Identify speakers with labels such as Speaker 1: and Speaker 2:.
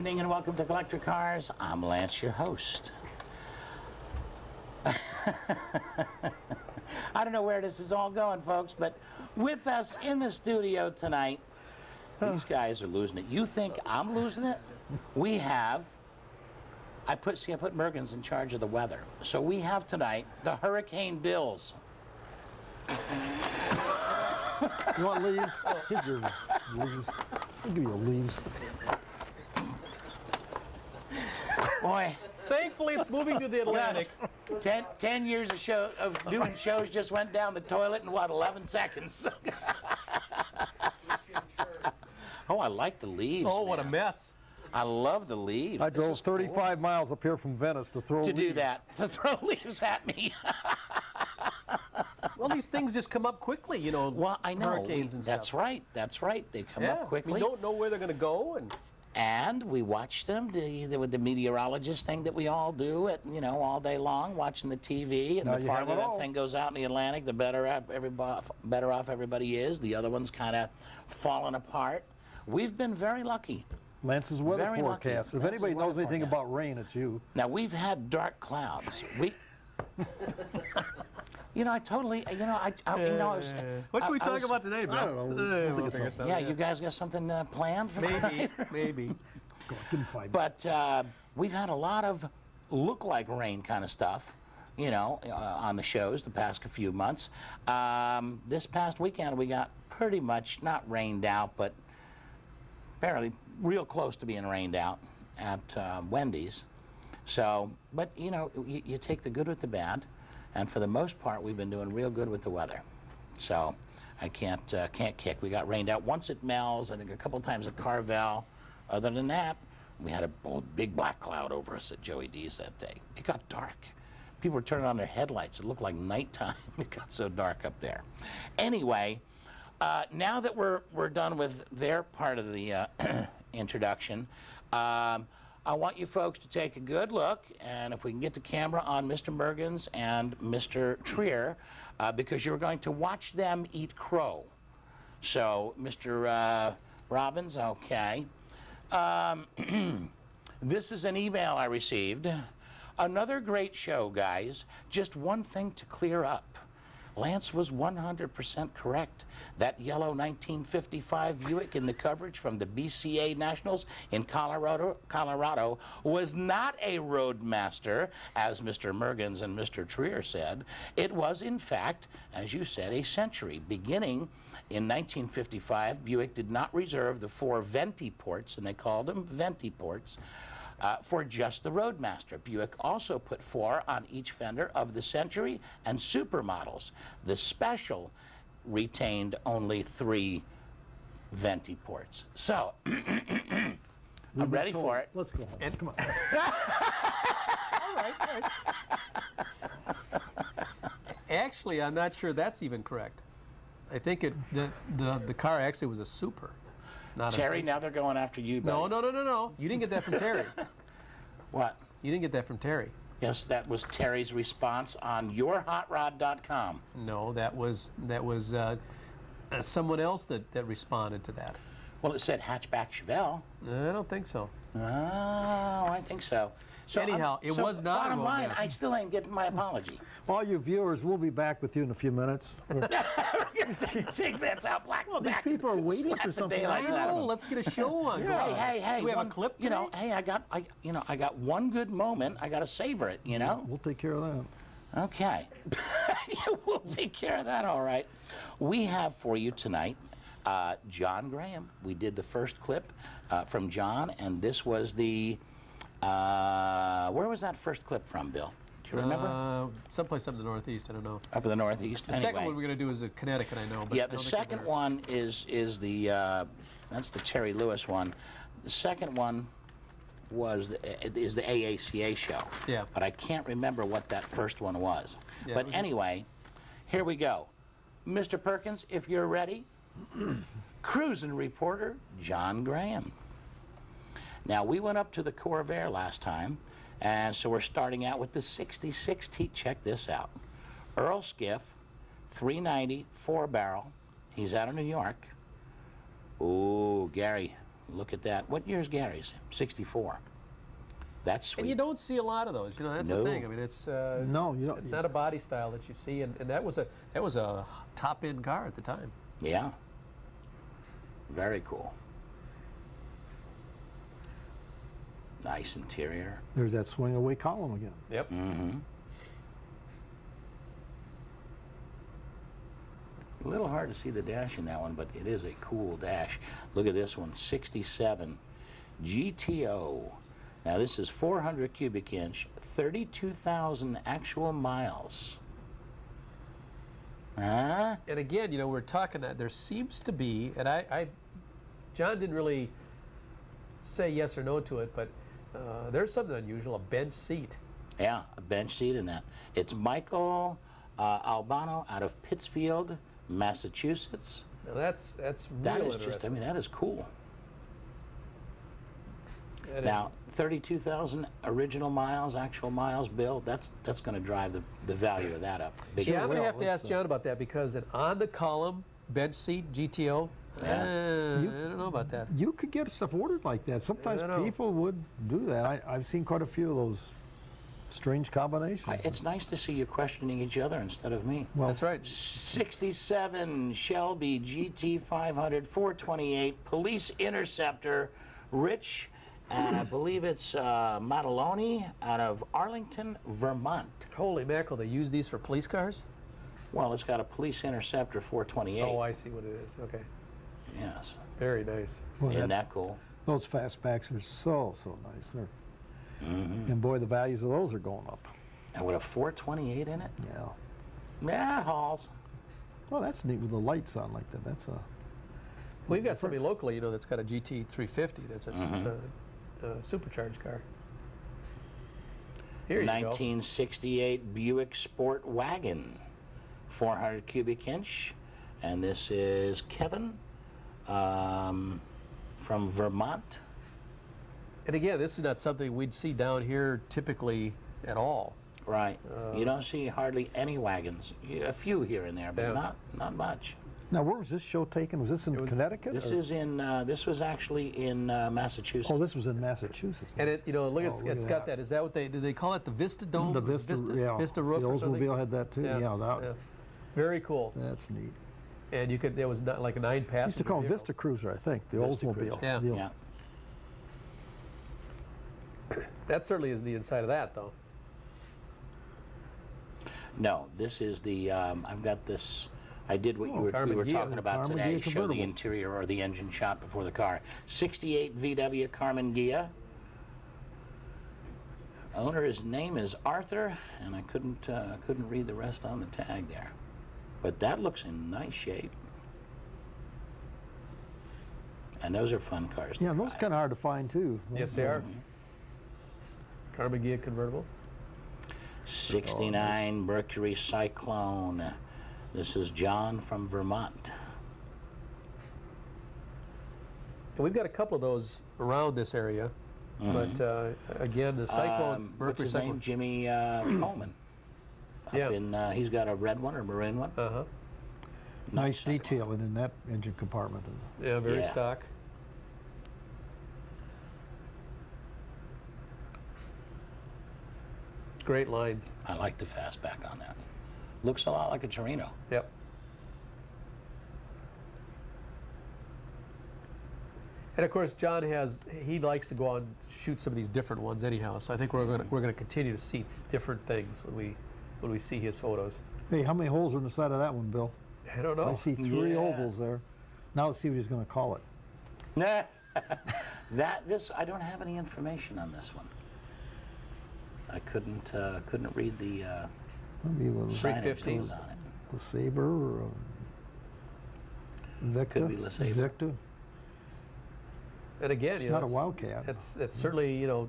Speaker 1: evening and welcome to Collector Cars. I'm Lance, your host. I don't know where this is all going, folks, but with us in the studio tonight, these guys are losing it. You think I'm losing it? We have, I put Mergens in charge of the weather. So we have tonight the Hurricane Bills.
Speaker 2: You want leaves? Here's your leaves. I'll give you leaves.
Speaker 1: Boy.
Speaker 3: Thankfully, it's moving to the Atlantic.
Speaker 1: 10 years of doing shows just went down the toilet in, what, 11 seconds? Oh, I like the leaves.
Speaker 3: Oh, what a
Speaker 1: man.
Speaker 3: mess.
Speaker 1: I love the leaves.
Speaker 2: I drove 35 miles up here from Venice to throw leaves.
Speaker 1: To do that, to throw leaves at me.
Speaker 3: Well, these things just come up quickly, you know.
Speaker 1: Well, I know.
Speaker 3: Hurricanes and stuff.
Speaker 1: That's right. That's right. They come up quickly.
Speaker 3: We don't know where they're going to go,
Speaker 1: and we watch them with the meteorologist thing that we all do at all day long, watching the TV. And the farther that thing goes out in the Atlantic, the better off everybody is. The other one's kind of falling apart. We've been very lucky.
Speaker 2: Lance's weather forecast. If anybody knows anything about rain, it's you.
Speaker 1: Now we've had dark clouds. I totally,
Speaker 3: what should we talk about today, Bill?
Speaker 2: I don't know.
Speaker 1: Yeah, you guys got something planned for tonight?
Speaker 3: Maybe.
Speaker 2: Go on, give him 5
Speaker 1: minutes. But we've had a lot of look-like rain kind of stuff, on the shows the past few months. This past weekend, we got pretty much not rained out, but fairly real close to being rained out at Wendy's. So, but you take the good with the bad, and for the most part, we've been doing real good with the weather. So, I can't kick. We got rained out once at Mel's, I think a couple times at Carvel. Other than that, we had a big black cloud over us at Joey D's that day. It got dark. People were turning on their headlights. It looked like nighttime. It got so dark up there. Anyway, now that we're done with their part of the introduction, I want you folks to take a good look, and if we can get the camera on Mr. Mergens and Mr. Trier, because you're going to watch them eat crow. So, Mr. Robbins, okay. This is an email I received. Another great show, guys. Just one thing to clear up. Lance was 100% correct. That yellow 1955 Buick in the coverage from the BCA Nationals in Colorado was not a Roadmaster, as Mr. Mergens and Mr. Trier said. It was, in fact, as you said, a Century. Beginning in 1955, Buick did not reserve the 4 venti ports, and they called them venti ports, for just the Roadmaster. Buick also put 4 on each fender of the Century and Supermodels. The Special retained only 3 venti ports. So, I'm ready for it.
Speaker 2: Let's go home.
Speaker 3: And
Speaker 2: come on.
Speaker 3: all right. Actually, I'm not sure that's even correct. I think the car actually was a Super. Not
Speaker 1: Terry, now they're going after you, buddy.
Speaker 3: No. You didn't get that from Terry.
Speaker 1: What?
Speaker 3: You didn't get that from Terry.
Speaker 1: Yes, that was Terry's response on yourhotrod.com.
Speaker 3: No, that was someone else that responded to that.
Speaker 1: Well, it said hatchback Chevelle.
Speaker 3: I don't think so.
Speaker 1: Oh, I think so. So
Speaker 3: anyhow, it was not
Speaker 1: bottom
Speaker 3: a
Speaker 1: line,
Speaker 3: Roadmaster.
Speaker 1: I still ain't getting my apology.
Speaker 2: All you viewers, we'll be back with you in a few minutes.
Speaker 1: Take that's out black.
Speaker 2: Well, these people are waiting for something.
Speaker 3: Oh, let's get a show on.
Speaker 1: Yeah. Hey.
Speaker 3: Do we have a clip today?
Speaker 1: Hey, I got one good moment. I got to savor it.
Speaker 2: We'll take care of that.
Speaker 1: Okay. We'll take care of that. All right. We have for you tonight John Graham. We did the first clip from John, and this was the. Where was that first clip from, Bill? Do you remember?
Speaker 3: Someplace up in the Northeast, I don't know.
Speaker 1: Up in the Northeast.
Speaker 3: The second one we're going to do is in Connecticut, I know. But
Speaker 1: yeah, the second one is the that's the Terry Lewis one. The second one is the AACA show.
Speaker 3: Yeah.
Speaker 1: But I can't remember what that first one was.
Speaker 3: Yeah,
Speaker 1: but anyway, here we go. Mr. Perkins, if you're ready, cruising reporter John Graham. Now, we went up to the Corvair last time, and so we're starting out with the 66 T. Check this out. Earl Skiff, 390, 4-barrel. He's out of New York. Ooh, Gary, Look at that. What year's Gary's? 64. That's sweet.
Speaker 3: And you don't see a lot of those. You know, that's
Speaker 1: No.
Speaker 3: the thing. I mean, it's
Speaker 2: No, you don't.
Speaker 3: it's not a body style that you see, and that was a top end car at the time.
Speaker 1: Yeah. Very cool. Nice interior.
Speaker 2: There's that swing away column again.
Speaker 3: Yep.
Speaker 1: Mm-hmm. A little hard to see the dash in that one, but it is a cool dash. Look at this one, 67 GTO. Now this is 400 cubic inch, 32,000 actual miles. Huh?
Speaker 3: And again, you know, we're talking that there seems to be, and John didn't really say yes or no to it, but there's something unusual, a bench seat.
Speaker 1: Yeah, a bench seat in that. It's Michael Albano out of Pittsfield, Massachusetts.
Speaker 3: Now that's
Speaker 1: That
Speaker 3: real
Speaker 1: is just, I
Speaker 3: interesting.
Speaker 1: mean, that is cool.
Speaker 3: That is-
Speaker 1: Now, 32,000 original miles, actual miles, Bill, that's going to drive the value of that up. Big
Speaker 3: yeah, I'm
Speaker 1: time.
Speaker 3: going to have to
Speaker 2: well,
Speaker 3: ask John about that because on the column, bench seat, GTO,
Speaker 1: Yeah.
Speaker 3: I don't know about that.
Speaker 2: You could get stuff ordered like that. Sometimes
Speaker 3: I know.
Speaker 2: people would do that. I've seen quite a few of those strange combinations.
Speaker 1: It's nice to see you questioning each other instead of me.
Speaker 2: Well,
Speaker 3: That's right.
Speaker 1: 67 Shelby GT 500 428 Police Interceptor, Rich, and I believe it's Mataloni out of Arlington, Vermont.
Speaker 3: Holy mackerel, they use these for police cars?
Speaker 1: Well, it's got a Police Interceptor 428.
Speaker 3: Oh, I see what it is. Okay.
Speaker 1: Yes.
Speaker 3: Very nice.
Speaker 2: Well,
Speaker 1: Isn't
Speaker 2: that-
Speaker 1: that cool?
Speaker 2: those fastbacks are so nice. They're, and boy, the values of those are going up.
Speaker 1: And with a 428 in it?
Speaker 2: Yeah.
Speaker 1: That hauls.
Speaker 2: Well, that's neat with the lights on like that. That's a.
Speaker 3: We've got somebody locally, you know, that's got a GT 350. That's a supercharged car. Here you go.
Speaker 1: 1968 Buick Sport Wagon, 400 cubic inch. And this is Kevin from Vermont.
Speaker 3: And again, this is not something we'd see down here typically at all.
Speaker 1: Right. You don't see hardly any wagons. A few here and there, but
Speaker 3: Yeah.
Speaker 1: not much.
Speaker 2: Now, where was this show taken? Was this in Connecticut?
Speaker 1: This
Speaker 2: or-
Speaker 1: is in. This was actually in Massachusetts.
Speaker 2: Oh, this was in Massachusetts.
Speaker 3: And it, you know, look,
Speaker 2: Oh, look
Speaker 3: it's
Speaker 2: at
Speaker 3: got
Speaker 2: that.
Speaker 3: that. Is that what they did? They call it the Vista Dome.
Speaker 2: The
Speaker 3: Was it
Speaker 2: Vista, yeah.
Speaker 3: Vista roof
Speaker 2: the
Speaker 3: or something.
Speaker 2: Oldsmobile had that too. Yeah, that,
Speaker 3: Very cool.
Speaker 2: that's neat.
Speaker 3: And you could. There was not like a 9-passenger.
Speaker 2: Used to call them
Speaker 3: vehicle.
Speaker 2: Vista Cruiser, I think. The
Speaker 1: Vista
Speaker 2: Oldsmobile.
Speaker 1: Cruiser.
Speaker 3: Yeah.
Speaker 2: The-
Speaker 1: Yeah.
Speaker 3: That certainly isn't the inside of that, though.
Speaker 1: No, this is the. I've got this. I did what
Speaker 3: Oh,
Speaker 1: we were
Speaker 3: Carmen Ghia.
Speaker 1: talking about
Speaker 2: Carmen
Speaker 1: today.
Speaker 2: Ghia
Speaker 1: Show the
Speaker 2: convertible.
Speaker 1: interior or the engine shot before the car. 68 VW Carmen Ghia. Owner's name is Arthur, and I couldn't read the rest on the tag there, but that looks in nice shape. And those are fun cars. to
Speaker 2: Yeah, those
Speaker 1: drive.
Speaker 2: kind of hard to find too.
Speaker 3: Yes, they are. Carmen Ghia convertible.
Speaker 1: 69 Mercury Cyclone. This is John from Vermont.
Speaker 3: And we've got a couple of those around this area. But again, the Cyclone,
Speaker 1: What's
Speaker 3: Mercury
Speaker 1: his
Speaker 3: Cyclone.
Speaker 1: name? Jimmy Coleman.
Speaker 3: Yeah.
Speaker 1: He's got a red one or maroon one.
Speaker 3: Uh-huh.
Speaker 2: Nice
Speaker 1: Cyclone.
Speaker 2: detailing in that engine compartment.
Speaker 3: Yeah, very
Speaker 1: Yeah.
Speaker 3: stock. Great lines.
Speaker 1: I like the fastback on that. Looks a lot like a Torino.
Speaker 3: Yep. And of course, John he likes to go out and shoot some of these different ones anyhow. So I think we're gonna continue to see different things when we see his photos.
Speaker 2: Hey, how many holes are in the side of that one, Bill?
Speaker 3: I don't
Speaker 2: I
Speaker 3: know.
Speaker 2: see 3
Speaker 1: Yeah.
Speaker 2: ovals there. Now let's see what he's going to call it.
Speaker 1: I don't have any information on this one. I couldn't read the
Speaker 2: Maybe with
Speaker 1: signage that
Speaker 3: 350.
Speaker 1: was on it.
Speaker 2: a Sabre or a Invicta.
Speaker 1: Could be LeSabre.
Speaker 2: Invicta.
Speaker 3: And again,
Speaker 2: It's
Speaker 3: you know,
Speaker 2: not a Wildcat.
Speaker 3: That's certainly, you know,